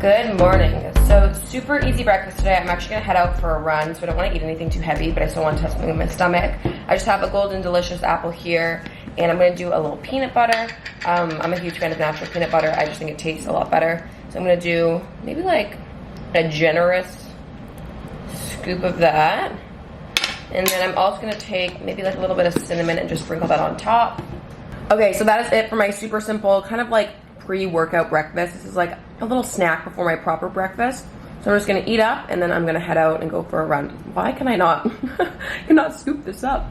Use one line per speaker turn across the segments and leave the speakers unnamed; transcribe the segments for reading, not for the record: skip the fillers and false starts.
Good morning. So super easy breakfast today. I'm actually gonna head out for a run, so I don't want to eat anything too heavy, but I still want to have something in my stomach. I just have a golden delicious apple here, and I'm gonna do a little peanut butter. I'm a huge fan of natural peanut butter. I just think it tastes a lot better. So I'm gonna do maybe like a generous scoop of that. And then I'm also gonna take maybe like a little bit of cinnamon and just sprinkle that on top. Okay, so that is it for my super simple, kind of like pre-workout breakfast. This is like a little snack before my proper breakfast. So I'm just gonna eat up and then I'm gonna head out and go for a run. Why can I not? I cannot scoop this up.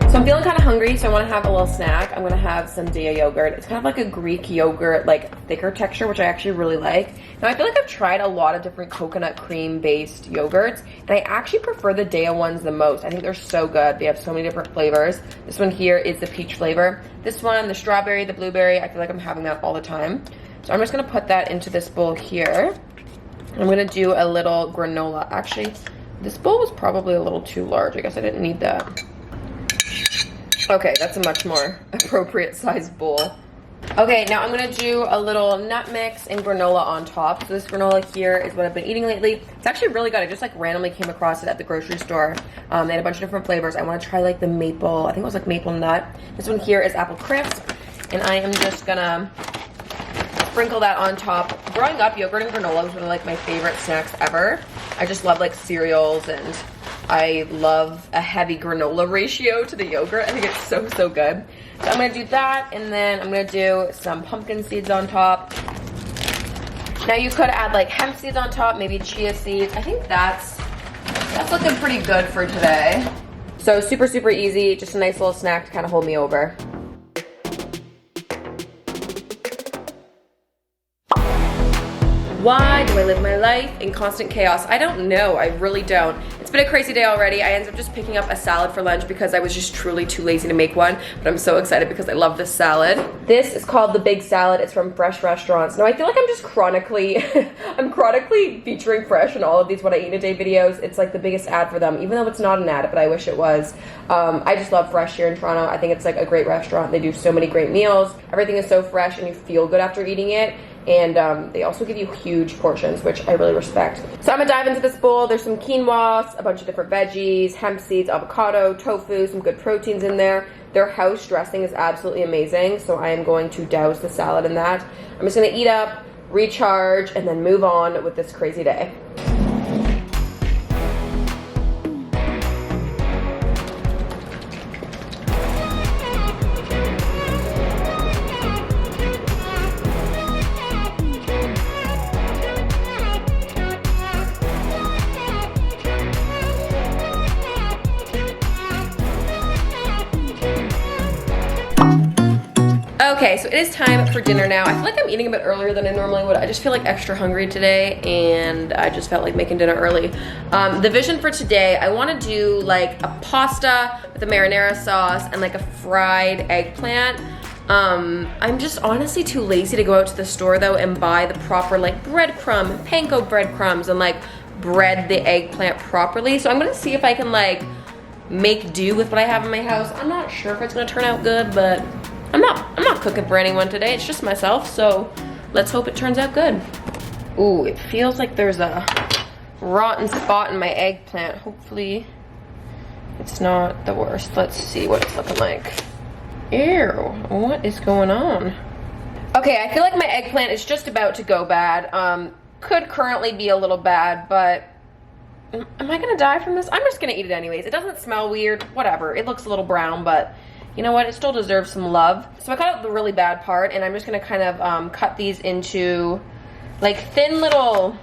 So I'm feeling kind of hungry, so I want to have a little snack. I'm going to have some Daya yogurt. It's kind of like a Greek yogurt, like thicker texture, which I actually really like. Now I feel like I've tried a lot of different coconut cream based yogurts, and I actually prefer the Daya ones the most. I think they're so good. They have so many different flavors. This one here is the peach flavor. This one, the strawberry, the blueberry, I feel like I'm having that all the time. So I'm just going to put that into this bowl here. I'm going to do a little granola. Actually, this bowl was probably a little too large. I guess I didn't need that. Okay, that's a much more appropriate sized bowl. Okay, now I'm gonna do a little nut mix and granola on top. So this granola here is what I've been eating lately. It's actually really good. I just like randomly came across it at the grocery store. They had a bunch of different flavors. I wanna try like the maple, I think it was like maple nut. This one here is apple crisp, and I am just gonna sprinkle that on top. Growing up, yogurt and granola was one of like my favorite snacks ever. I just love like cereals, and I love a heavy granola ratio to the yogurt. I think it's so, so good. So I'm gonna do that, and then I'm gonna do some pumpkin seeds on top. Now you could add like hemp seeds on top, maybe chia seeds. I think that's looking pretty good for today. So super, super easy, just a nice little snack to kind of hold me over. Why do I live my life in constant chaos? I don't know, I really don't. It's been a crazy day already. I ended up just picking up a salad for lunch because I was just truly too lazy to make one, but I'm so excited because I love this salad. This is called the Big Salad. It's from Fresh Restaurants. Now I feel like I'm just chronically featuring Fresh in all of these What I Eat in a Day videos. It's like the biggest ad for them, even though it's not an ad, but I wish it was. I just love Fresh here in Toronto. I think it's like a great restaurant. They do so many great meals. Everything is so fresh and you feel good after eating it. And they also give you huge portions, which I really respect. So I'm gonna dive into this bowl. There's some quinoa, a bunch of different veggies, hemp seeds, avocado, tofu, some good proteins in there. Their house dressing is absolutely amazing, so I am going to douse the salad in that. I'm just gonna eat up, recharge, and then move on with this crazy day. Okay, so it is time for dinner now. I feel like I'm eating a bit earlier than I normally would. I just feel like extra hungry today, and I just felt like making dinner early. The vision for today, I want to do like a pasta with a marinara sauce and like a fried eggplant. I'm just honestly too lazy to go out to the store though and buy the proper like breadcrumb, panko breadcrumbs, and like bread the eggplant properly. So I'm gonna see if I can like make do with what I have in my house. I'm not sure if it's gonna turn out good, but I'm not cooking for anyone today. It's just myself, so let's hope it turns out good. Ooh, it feels like there's a rotten spot in my eggplant. Hopefully it's not the worst. Let's see what it's looking like. Ew, what is going on? Okay, I feel like my eggplant is just about to go bad. Could currently be a little bad, but am I gonna die from this? I'm just gonna eat it anyways. It doesn't smell weird, whatever. It looks a little brown, but you know what? It still deserves some love. So I cut out the really bad part, and I'm just gonna kind of cut these into like thin little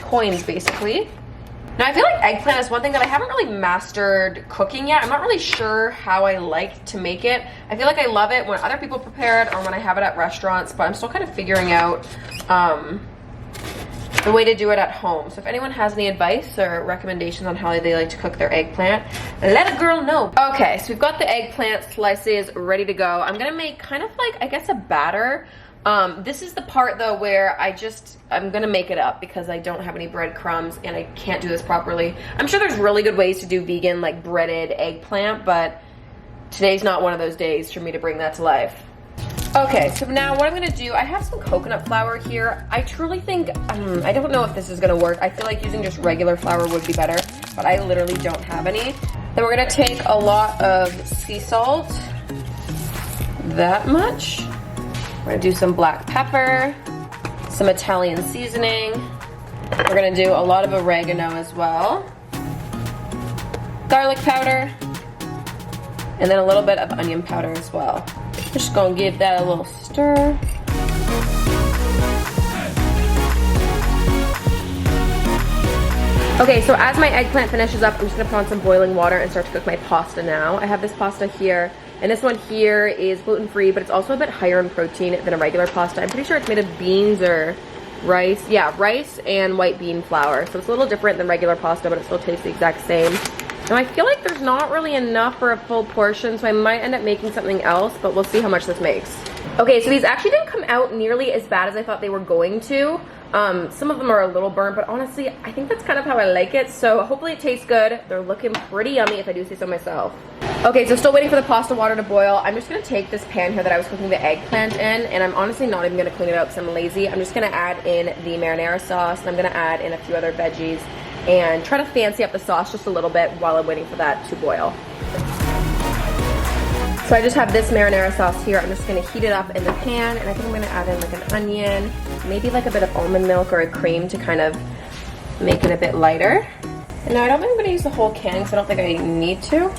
coins, basically. Now I feel like eggplant is one thing that I haven't really mastered cooking yet. I'm not really sure how I like to make it. I feel like I love it when other people prepare it or when I have it at restaurants, but I'm still kind of figuring out the way to do it at home. So if anyone has any advice or recommendations on how they like to cook their eggplant, let a girl know. Okay, so we've got the eggplant slices ready to go. I'm gonna make kind of like, I guess, a batter. This is the part though where I'm gonna make it up because I don't have any breadcrumbs and I can't do this properly. I'm sure there's really good ways to do vegan like breaded eggplant, but today's not one of those days for me to bring that to life. Okay, so now what I'm gonna do, I have some coconut flour here. I truly think, I don't know if this is gonna work. I feel like using just regular flour would be better, but I literally don't have any. Then we're gonna take a lot of sea salt, that much. We're gonna do some black pepper, some Italian seasoning. We're gonna do a lot of oregano as well. Garlic powder, and then a little bit of onion powder as well. Just gonna give that a little stir. Okay, so as my eggplant finishes up, I'm just gonna put on some boiling water and start to cook my pasta now. I have this pasta here, and this one here is gluten-free, but it's also a bit higher in protein than a regular pasta. I'm pretty sure it's made of beans or rice. Yeah, rice and white bean flour. So it's a little different than regular pasta, but it still tastes the exact same. Now I feel like there's not really enough for a full portion, so I might end up making something else, but we'll see how much this makes. Okay, so these actually didn't come out nearly as bad as I thought they were going to. Some of them are a little burnt, but honestly, I think that's kind of how I like it, so hopefully it tastes good. They're looking pretty yummy if I do say so myself. Okay, so still waiting for the pasta water to boil. I'm just gonna take this pan here that I was cooking the eggplant in, and I'm honestly not even gonna clean it out because I'm lazy. I'm just gonna add in the marinara sauce, and I'm gonna add in a few other veggies, and try to fancy up the sauce just a little bit while I'm waiting for that to boil. So I just have this marinara sauce here. I'm just gonna heat it up in the pan, and I think I'm gonna add in like an onion, maybe like a bit of almond milk or a cream to kind of make it a bit lighter. And now I don't think I'm gonna use the whole can because I don't think I need to.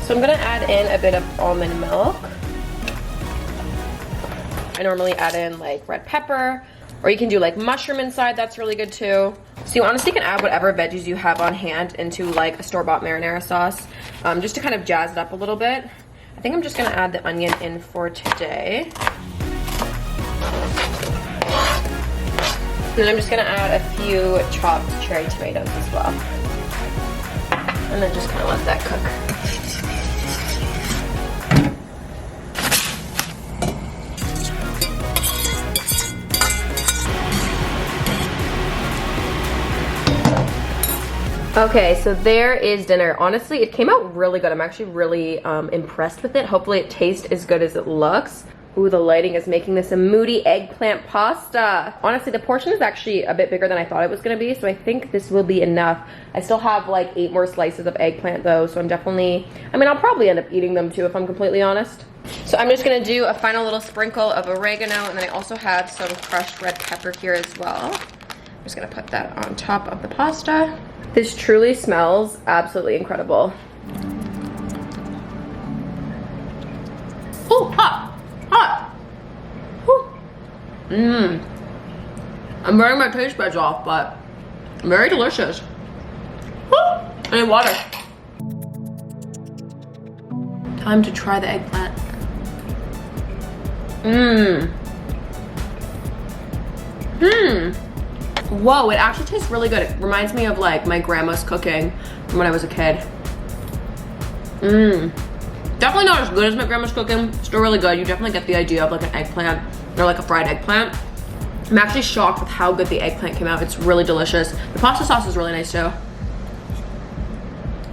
So I'm gonna add in a bit of almond milk. I normally add in like red pepper, or you can do like mushroom inside, that's really good too. So you honestly can add whatever veggies you have on hand into like a store-bought marinara sauce, just to kind of jazz it up a little bit. I think I'm just gonna add the onion in for today. And then I'm just gonna add a few chopped cherry tomatoes as well. And then just kind of let that cook. Okay, so there is dinner. Honestly, it came out really good. I'm actually really impressed with it. Hopefully it tastes as good as it looks. Ooh, the lighting is making this a moody eggplant pasta. Honestly, the portion is actually a bit bigger than I thought it was gonna be, so I think this will be enough. I still have like 8 more slices of eggplant though, so I'll probably end up eating them too if I'm completely honest. So I'm just gonna do a final little sprinkle of oregano, and then I also have some crushed red pepper here as well. I'm just gonna put that on top of the pasta. This truly smells absolutely incredible. Oh, hot, hot. Mmm. I'm burning my taste buds off, but very delicious. Woo! I need water. Time to try the eggplant. Mmm. Mmm. Whoa, it actually tastes really good. It reminds me of like my grandma's cooking from when I was a kid. Mmm. Definitely not as good as my grandma's cooking. Still really good. You definitely get the idea of like an eggplant or like a fried eggplant. I'm actually shocked with how good the eggplant came out. It's really delicious. The pasta sauce is really nice too.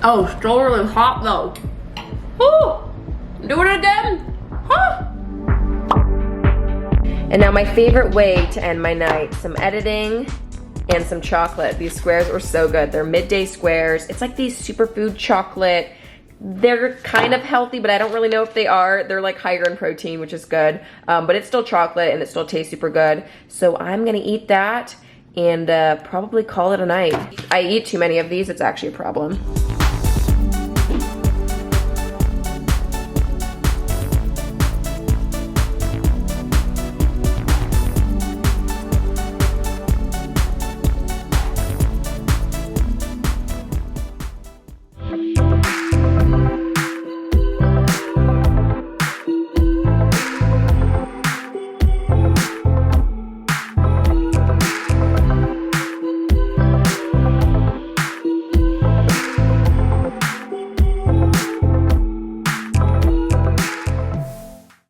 Oh, still really hot though. Woo! Doing it again. Huh? And now my favorite way to end my night, some editing and some chocolate. These squares were so good. They're midday squares. It's like these superfood chocolate. They're kind of healthy, but I don't really know if they are. They're like higher in protein, which is good. But it's still chocolate and it still tastes super good. So I'm gonna eat that and probably call it a night. I eat too many of these, it's actually a problem.